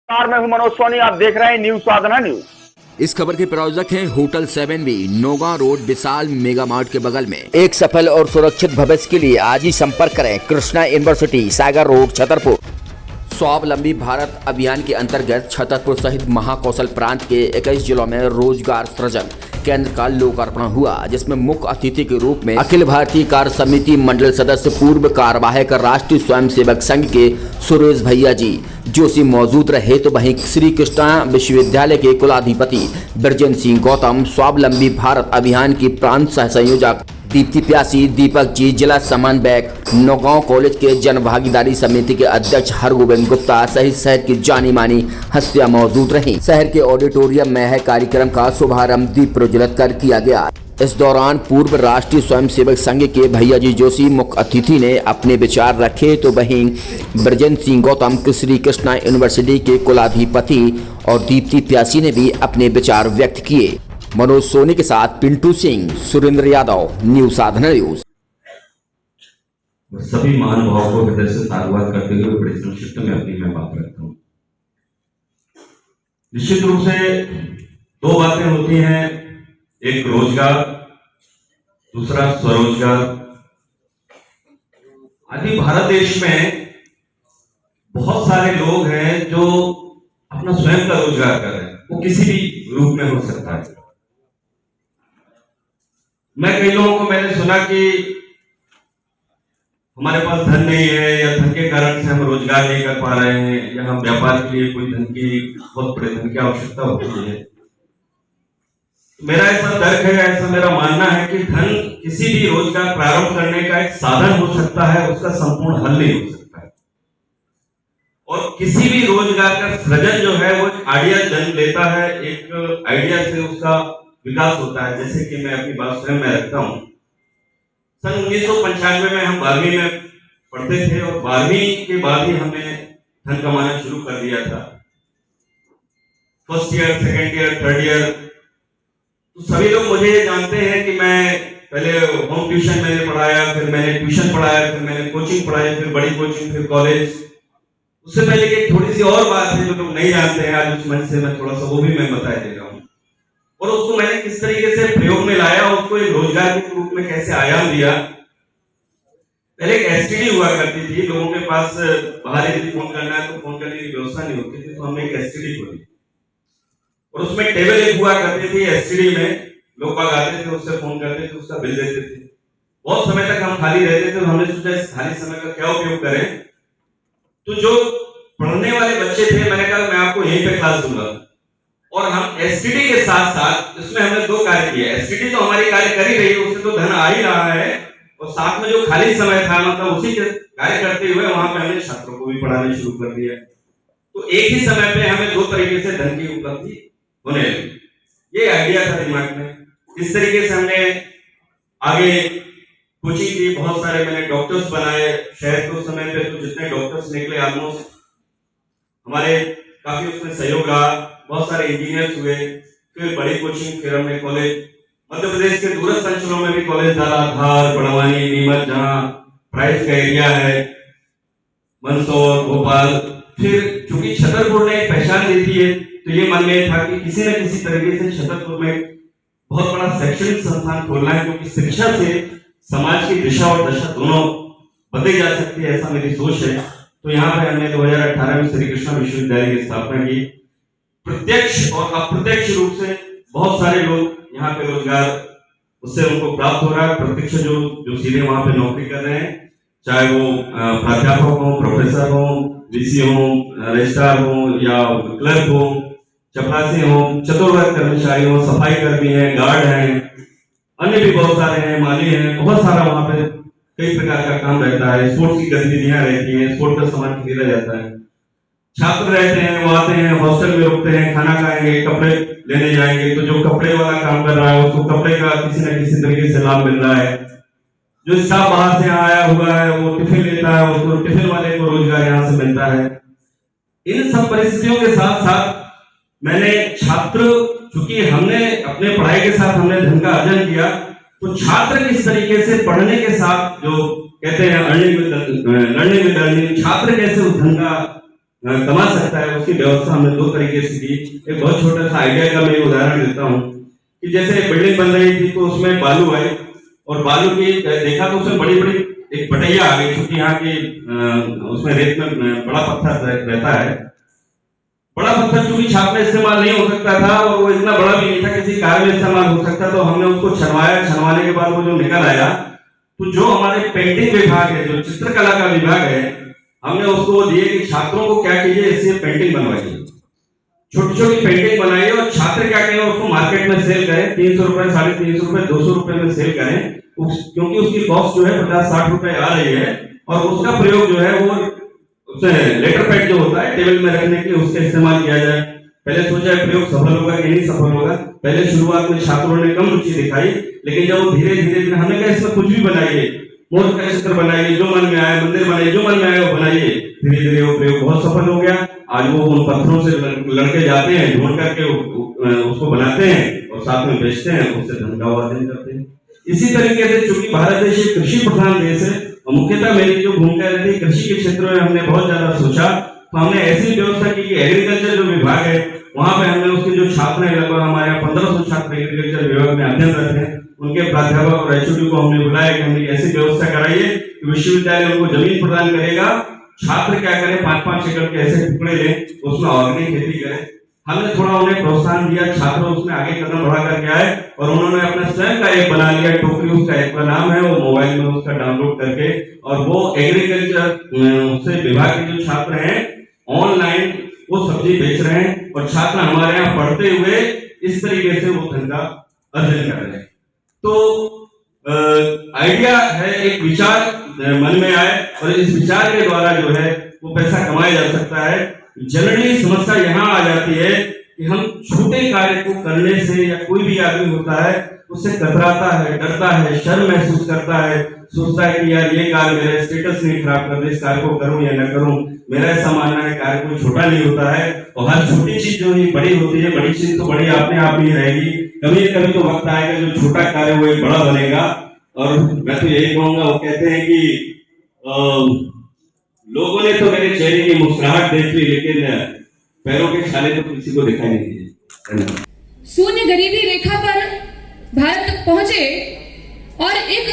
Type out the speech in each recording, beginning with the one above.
नमस्कार, मैं हूं मनोज सोनी। आप देख रहे हैं न्यूज साधना न्यूज। इस खबर के प्रायोजक हैं होटल 7B, नौगांव रोड, विशाल मेगा मार्ट के बगल में। एक सफल और सुरक्षित भविष्य के लिए आज ही संपर्क करें कृष्णा यूनिवर्सिटी, सागर रोड, छतरपुर। स्वावलंबी भारत अभियान के अंतर्गत छतरपुर सहित महाकौशल प्रांत के 21 जिलों में रोजगार सृजन केंद्र का लोकार्पण हुआ, जिसमें मुख्य अतिथि के रूप में अखिल भारतीय कार्य समिति मंडल सदस्य पूर्व कार्यवाहक राष्ट्रीय स्वयंसेवक संघ के सुरेश भैया जी जोशी मौजूद रहे। तो वहीं श्री कृष्णा विश्वविद्यालय के कुलाधिपति ब्रजेंद्र सिंह गौतम, स्वावलंबी भारत अभियान की प्रांत सह संयोजक दीप्ति प्यासी, दीपक जी, जिला समन्वयक नौगांव कॉलेज के जन भागीदारी समिति के अध्यक्ष हरगोविंद गुप्ता सहित शहर की जानी मानी हस्तियां मौजूद रहीं। शहर के ऑडिटोरियम में है कार्यक्रम का शुभारंभ दीप प्रज्वलित कर किया गया। इस दौरान पूर्व राष्ट्रीय स्वयंसेवक संघ के भैया जी जोशी मुख्य अतिथि ने अपने विचार रखे। तो वहीं ब्रजेंद्र सिंह गौतम श्री कृष्णा यूनिवर्सिटी के कुलाधिपति और दीप्ति प्यासी ने भी अपने विचार व्यक्त किए। मनोज सोनी के साथ पिंटू सिंह, सुरेंद्र यादव, न्यूज साधना न्यूज। सभी महानुभावों को हृदय से साधुवाद करते हुए बड़े संक्षिप्त में अपनी मैं बात रखता हूँ। निश्चित रूप से दो बातें होती हैं, एक रोजगार, दूसरा स्वरोजगार। आदि भारत देश में बहुत सारे लोग हैं जो अपना स्वयं का रोजगार कर रहे हैं, वो किसी भी रूप में हो सकता है। मैं कई लोगों को मैंने सुना कि हमारे पास धन नहीं है या धन के कारण से हम रोजगार नहीं कर पा रहे हैं या हम व्यापार के लिए कोई धन की बहुत बड़े धन की आवश्यकता होती है। मेरा ऐसा तर्क है, ऐसा मेरा मानना है कि धन किसी भी रोजगार प्रारंभ करने का एक साधन हो सकता है, उसका संपूर्ण हल नहीं हो सकता है। और किसी भी रोजगार का सृजन जो है वो आइडिया जन्म लेता है, एक आइडिया से उसका विकास होता है। जैसे कि मैं अपनी बात स्वयं में रखता हूँ। सन 1995 में हम 12वीं में पढ़ते थे और 12वीं के बाद ही हमने धन कमाना शुरू कर दिया था। First year, second year, third year, तो सभी लोग मुझे जानते हैं कि मैं पहले होम ट्यूशन मैंने पढ़ाया, फिर मैंने ट्यूशन पढ़ाया, फिर मैंने कोचिंग पढ़ाई, फिर बड़ी कोचिंग, फिर कॉलेज। उससे पहले की थोड़ी सी और बात है जो लोग नहीं जानते हैं, आज उस मंच से मैं थोड़ा सा वो भी मैं बता दे रहा हूँ। और उसको मैंने किस तरीके से प्रयोग में लाया, उसको एक रोजगार के रूप में कैसे आयाम दिया। पहले एक एसटीडी हुआ करती थी, लोगों के पास बाहर यदि फोन करना है तो फोन करने की व्यवस्था नहीं होती थी, तो हमने एक एसटीडी खोली और उसमें टेबल एक हुआ करती थी। एसटीडी में लोग बाग आते थे, उससे फोन करते थे, उसका बिल देते थे। बहुत समय तक हम खाली रहते थे, तो हमने सोचा इस खाली समय का क्या उपयोग करें। तो जो पढ़ने वाले बच्चे थे, मैंने कहा मैं आपको यहीं पे क्लास दूंगा। और हम एसटीडी के साथ साथ इसमें हमने दो कार्य किए। एसटीडी तो हमारी कार्य कर ही रही है, उससे तो धन आ ही रहा है, और साथ में जो खाली समय था मतलब उसी के कार्य करते हुए वहां पे हमने छात्रों को भी पढ़ाना शुरू कर दिया। तो एक ही समय पे हमें दो तरीके से धन की उपलब्धि होने लगी। ये आइडिया था दिमाग में। इस तरीके से हमने आगे कोचिंग की, बहुत सारे मैंने डॉक्टर्स बनाए शहर के। उस समय पे तो जितने डॉक्टर्स निकले ऑलमोस्ट हमारे काफी उसमें सहयोग रहा। बहुत सारे इंजीनियर्स हुए, फिर बड़ी कोचिंग, फिर हमने कॉलेज, मध्य प्रदेश के दूरस्थ अंचलों में भी कॉलेज डाला, धार, बड़वानी, नीमच, जहाँ प्राइवेट का एरिया है, मंदसौर, भोपाल। फिर चूंकि छतरपुर ने एक पहचान दी थी, तो ये मन में था कि किसी न किसी तरीके से छतरपुर में बहुत बड़ा शैक्षणिक संस्थान खोलना है, क्योंकि शिक्षा से समाज की दिशा और दशा दोनों बदली जा सकती है, ऐसा मेरी सोच है। तो यहाँ पे हमने 2018 में श्री कृष्णा विश्वविद्यालय की स्थापना की। प्रत्यक्ष और अप्रत्यक्ष रूप से बहुत सारे लोग यहाँ पे रोजगार उससे उनको प्राप्त हो रहा है। प्रत्यक्ष जो सीधे वहां पे नौकरी कर रहे हैं, चाहे वो प्राध्यापक हो, प्रोफेसर हो, वीसी हो, रजिस्ट्रार हो या क्लर्क हो, चपरासी हो, चतुर्वर्ग कर्मचारी हो, सफाई कर्मी है, गार्ड हैं, अन्य भी बहुत सारे हैं, माली हैं। बहुत सारा वहां पे कई प्रकार का काम रहता है। स्पोर्ट्स की गतिविधियां रहती हैं, स्पोर्ट्स का सामान खरीदा जाता है। छात्र रहते हैं, वो आते हैं, हॉस्टल में रुकते हैं, खाना खाएंगे, कपड़े लेने जाएंगे। तो जो कपड़े वाला काम कर रहा है उसको कपड़े का किसी न किसी तरीके से लाभ मिल रहा है। जो स्टाफ बाहर से आया हुआ है वो टिफिन लेता है, उसको टिफिन वाले को रोजगार यहाँ से मिलता है। इन सब परिस्थितियों के साथ साथ मैंने छात्र, चूंकि हमने अपने पढ़ाई के साथ हमने धन का अर्जन किया, तो छात्र किस तरीके से पढ़ने के साथ जो कहते हैं लर्निंग विद लर्निंग, छात्र कैसे उस धन का कमा सकता है, उसकी व्यवस्था हमने दो तरीके से की। एक बहुत छोटा सा आइडिया का मैं उदाहरण देता हूँ कि जैसे बिल्डिंग बन रही थी तो उसमें बालू आई, और बालू की देखा तो उसमें बड़ी बड़ी एक पटैया आ गई, क्योंकि यहाँ की उसमें रेत में बड़ा पत्थर रहता है। बड़ा पत्थर चूंकि छाप में इस्तेमाल नहीं हो सकता था, और वो इतना बड़ा भी नहीं था किसी कार्य में इस्तेमाल हो सकता, तो हमने उसको छनवाया। छनवाने के बाद वो जो निकल आया, तो जो हमारे पेंटिंग विभाग है, जो चित्रकला का विभाग है, हमने उसको दिए कि छात्रों को क्या कीजिए, इससे पेंटिंग बनवाइए, छोटी छोटी पेंटिंग बनाइए, और छात्र क्या करें, उसको मार्केट में सेल करें, 300 रुपए, 350 रुपए, 200 रुपए में सेल करें, क्योंकि उसकी कॉस्ट जो है 50-60 रुपए आ रही है, और उसका प्रयोग जो है वो लेटर पैड जो होता है टेबल में रखने के लिए, उसका इस्तेमाल किया जाए। पहले सोचा है प्रयोग सफल होगा कि नहीं सफल होगा। पहले शुरुआत में छात्रों ने कम रुचि दिखाई, लेकिन जब वो धीरे धीरे हमने कहा इसमें कुछ भी बनाइए, मोर का चित्र बनाइए, जो मन में आए, मंदिर बनाइए, जो मन में आए वो बनाइए। धीरे धीरे वो प्रयोग बहुत सफल हो गया। आज वो उन पत्थरों से लड़के जाते हैं, ढूंढ करके उसको बनाते हैं और साथ में बेचते हैं, उससे धन का उपार्जन करते हैं। इसी तरीके से चूंकि भारत देश एक कृषि प्रधान देश है, और मुख्यतः मेरी जो भूमिका रहती है कृषि के क्षेत्र में, हमने बहुत ज्यादा सोचा, तो हमने ऐसी व्यवस्था की कि एग्रीकल्चर जो विभाग है वहां पे हमने उसके जो छात्र हैं, लगभग हमारे 1500 छात्र एग्रीकल्चर विभाग में अध्ययनरत हैं, उनके प्राध्यापक और एचओडी को हमने बुलाया कि हमने ऐसी व्यवस्था कराइए कि विश्वविद्यालय उनको जमीन प्रदान करेगा, छात्र क्या करें 5-5 एकड़ के ऐसे टुकड़े लें, उसमें ऑर्गेनिक खेती करें। हमने थोड़ा उन्हें प्रोत्साहन दिया, छात्र उसमें आगे कदम बढ़ा करके आए, और उन्होंने अपना स्वयं का एक बना लिया टोकरी, उसका एक का नाम है, वो मोबाइल में उसका डाउनलोड करके, और वो एग्रीकल्चर से विभाग के जो छात्र हैं ऑनलाइन वो सब्जी बेच रहे हैं, और छात्र हमारे यहाँ पढ़ते हुए इस तरीके से वो धन का अर्जन कर रहे हैं। तो आइडिया है, एक विचार मन में आए, और इस विचार के द्वारा जो है वो पैसा कमाया जा सकता है। जनरली समस्या यहाँ आ जाती है कि हम छोटे कार्य को करने से, या कोई भी आदमी होता है उससे कतराता है, डरता है, शर्म महसूस करता है, सोचता है कि यार ये कार्य मेरा स्टेटस नहीं खराब कर दे, इस कार्य को करूं या न करूं। मेरा ऐसा मानना है कार्य कोई छोटा नहीं होता है, और हर छोटी चीज जो है बड़ी होती है, बड़ी चीज तो बड़ी अपने आप ही रहेगी। कभी न कभी तो वक्त आएगा जो छोटा कार्य वो एक बड़ा बनेगा। और मैं तो यही कहूंगा, वो कहते हैं कि लोगों ने तो मेरे चेहरे की मुस्कुराहट देख ली, लेकिन पैरों के छाले तो किसी को दिखाई नहीं दिए। शून्य गरीबी रेखा पर भारत पहुंचे और एक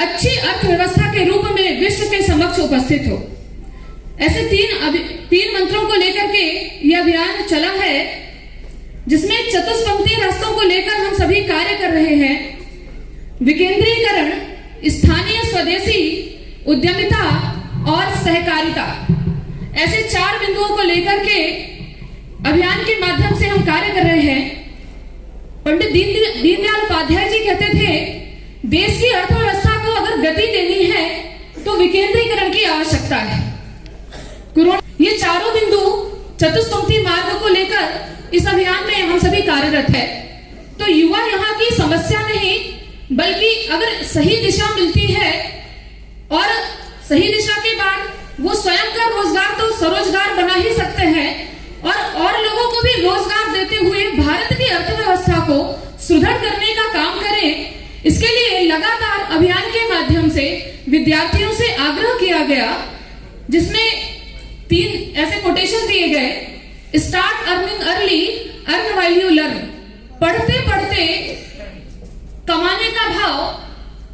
अच्छी अर्थव्यवस्था के रूप में विश्व के समक्ष उपस्थित हो, ऐसे तीन मंत्रों को लेकर के यह अभियान चला है, जिसमें चतुष्पंक्ति रास्तों को लेकर हम सभी कार्य कर रहे हैं। विकेंद्रीकरण, स्थानीय स्वदेशी उद्यमिता और सहकारिता, ऐसे 4 बिंदुओं को लेकर के अभियान के माध्यम से हम कार्य कर रहे हैं। पंडित दीनदयाल उपाध्याय जी कहते थे, देश की अर्थव्यवस्था को अगर गति देनी है तो विकेंद्रीकरण की आवश्यकता है। ये चारों बिंदु चतुष्पंक्ति मार्ग को लेकर इस अभियान में हम सभी कार्यरत है। तो युवा यहाँ की समस्या नहीं, बल्कि अगर सही दिशा मिलती है और सही दिशा के बाद वो स्वयं का रोजगार तो स्वरोजगार बना ही सकते हैं, और लोगों को भी रोजगार देते हुए भारत की अर्थव्यवस्था को सुदृढ़ करने का काम करें। इसके लिए लगातार अभियान के माध्यम से विद्यार्थियों से आग्रह किया गया, जिसमें 3 ऐसे कोटेशन दिए गए। Start earning early, earn while you learn. पढ़ते पढ़ते कमाने का भाव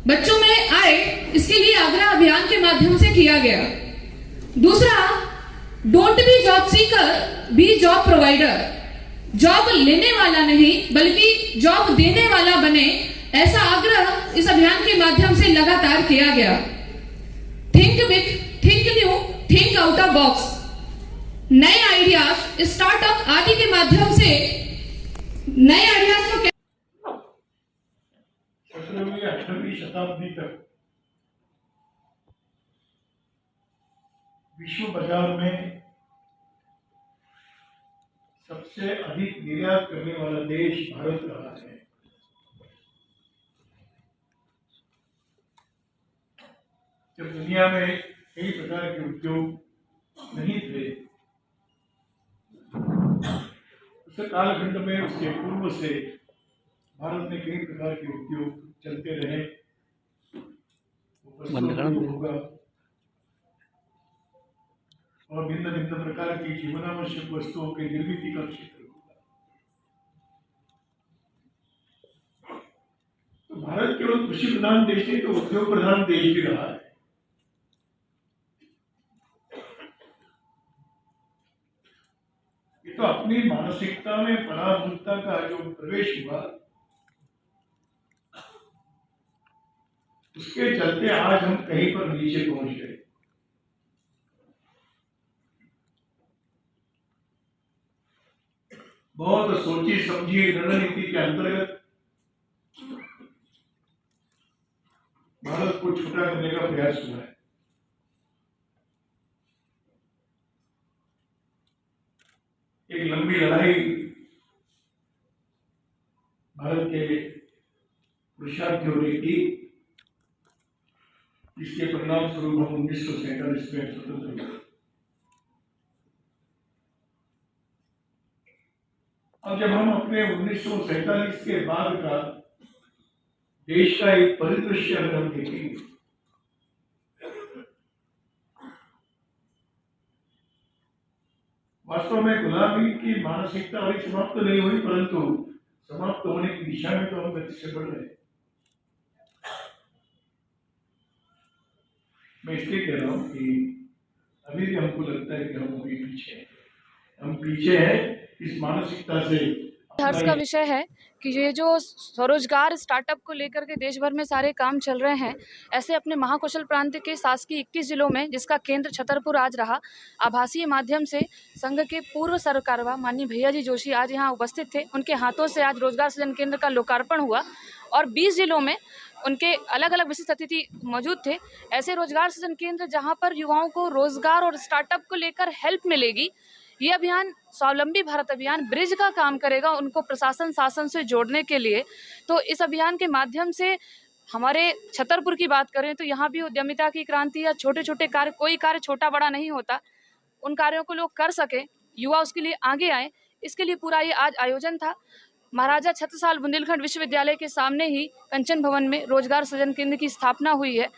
बच्चों में आए, इसके लिए आग्रह अभियान के माध्यम से किया गया। दूसरा, don't be job seeker, be job provider. Job लेने वाला नहीं बल्कि जॉब देने वाला बने, ऐसा आग्रह इस अभियान के माध्यम से लगातार किया गया। Think big, think new, think out of box. नए आइडियाज, स्टार्टअप आदि के माध्यम से नए आइडियाज को 17वीं-18वीं शताब्दी तक विश्व बाजार में सबसे अधिक निर्यात करने वाला देश भारत रहा है। जब दुनिया में कई प्रकार के उद्योग नहीं थे, उस कालखंड में, उसके पूर्व से भारत में कई प्रकार के उद्योग चलते रहे। होगा, और भिन्न भिन्न प्रकार की जीवनावश्यक वस्तुओं के निर्मित का क्षेत्र होगा। तो भारत केवल कृषि प्रधान देश नहीं, तो उद्योग प्रधान देश भी रहा है। ये तो अपनी मानसिकता में पराधीनता का जो प्रवेश हुआ, उसके चलते आज हम कहीं पर नीचे पहुंच गए। बहुत सोची समझी रणनीति के अंतर्गत भारत को छोटा करने का प्रयास हुआ है। एक लंबी लड़ाई भारत के पुरुषार्थियों ने की, जिसके परिणाम स्वरूप हम 1947 में स्वतंत्र हुए। अब जब हम अपने 1947 के बाद का देश का एक परिदृश्य अगर हम देखेंगे, वास्तव में गुलामी की मानसिकता अभी समाप्त तो नहीं हुई, परंतु समाप्त होने की दिशा में तो हम गति से बढ़ रहे हैं। मैं इसलिए कह रहा हूं कि अभी भी हमको लगता है कि हम अभी पीछे हैं। हम पीछे हैं इस मानसिकता से। हर्ष का विषय है कि ये जो स्वरोजगार स्टार्टअप को लेकर के देश भर में सारे काम चल रहे हैं, ऐसे अपने महाकौशल प्रांत के शासकीय 21 जिलों में, जिसका केंद्र छतरपुर आज रहा, आभासीय माध्यम से संघ के पूर्व सरकारवा माननीय भैया जी जोशी आज यहाँ उपस्थित थे। उनके हाथों से आज रोजगार सृजन केंद्र का लोकार्पण हुआ और 20 जिलों में उनके अलग अलग विशिष्ट अतिथि मौजूद थे। ऐसे रोजगार सृजन केंद्र जहाँ पर युवाओं को रोजगार और स्टार्टअप को लेकर हेल्प मिलेगी। ये अभियान स्वावलंबी भारत अभियान ब्रिज का काम करेगा उनको प्रशासन शासन से जोड़ने के लिए। तो इस अभियान के माध्यम से हमारे छतरपुर की बात करें तो यहाँ भी उद्यमिता की क्रांति या छोटे छोटे कार्य, कोई कार्य छोटा बड़ा नहीं होता, उन कार्यों को लोग कर सके, युवा उसके लिए आगे आए, इसके लिए पूरा ये आज आयोजन था। महाराजा छत्रसाल बुंदेलखंड विश्वविद्यालय के सामने ही कंचन भवन में रोजगार सृजन केंद्र की स्थापना हुई है,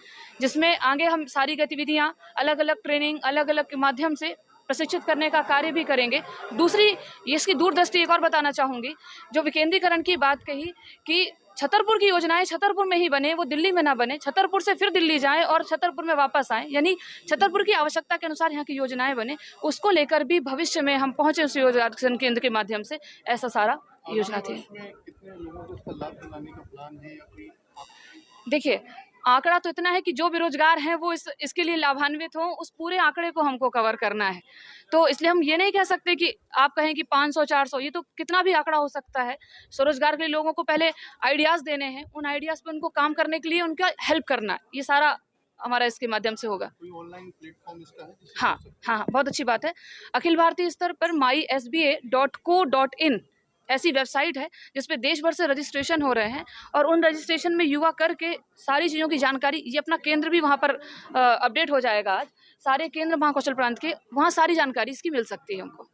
जिसमें आगे हम सारी गतिविधियाँ अलग अलग ट्रेनिंग अलग अलग के माध्यम से प्रशिक्षित करने का कार्य भी करेंगे। दूसरी, इसकी दूरदृष्टि एक और बताना चाहूँगी, जो विकेंद्रीकरण की बात कही कि छतरपुर की योजनाएं छतरपुर में ही बने, वो दिल्ली में ना बने, छतरपुर से फिर दिल्ली जाएं और छतरपुर में वापस आएं, यानी छतरपुर की आवश्यकता के अनुसार यहाँ की योजनाएं बने, उसको लेकर भी भविष्य में हम पहुँचे उस रोजगार केंद्र के माध्यम से। ऐसा सारा योजना थी। देखिए, आंकड़ा तो इतना है कि जो बेरोजगार हैं वो इसके लिए लाभान्वित हों, उस पूरे आंकड़े को हमको कवर करना है। तो इसलिए हम ये नहीं कह सकते कि आप कहें कि 500 400, ये तो कितना भी आंकड़ा हो सकता है। स्वरोजगार के लिए लोगों को पहले आइडियाज़ देने हैं, उन आइडियाज़ पे उनको काम करने के लिए उनका हेल्प करना है, ये सारा हमारा इसके माध्यम से होगा। कोई ऑनलाइन प्लेटफॉर्म इसका है? हाँ, बहुत अच्छी बात है। अखिल भारतीय स्तर पर mysba.co.in ऐसी वेबसाइट है जिस पे देश भर से रजिस्ट्रेशन हो रहे हैं और उन रजिस्ट्रेशन में युवा करके सारी चीज़ों की जानकारी, ये अपना केंद्र भी वहाँ पर अपडेट हो जाएगा। आज सारे केंद्र महाकौशल प्रांत के, वहाँ सारी जानकारी इसकी मिल सकती है हमको।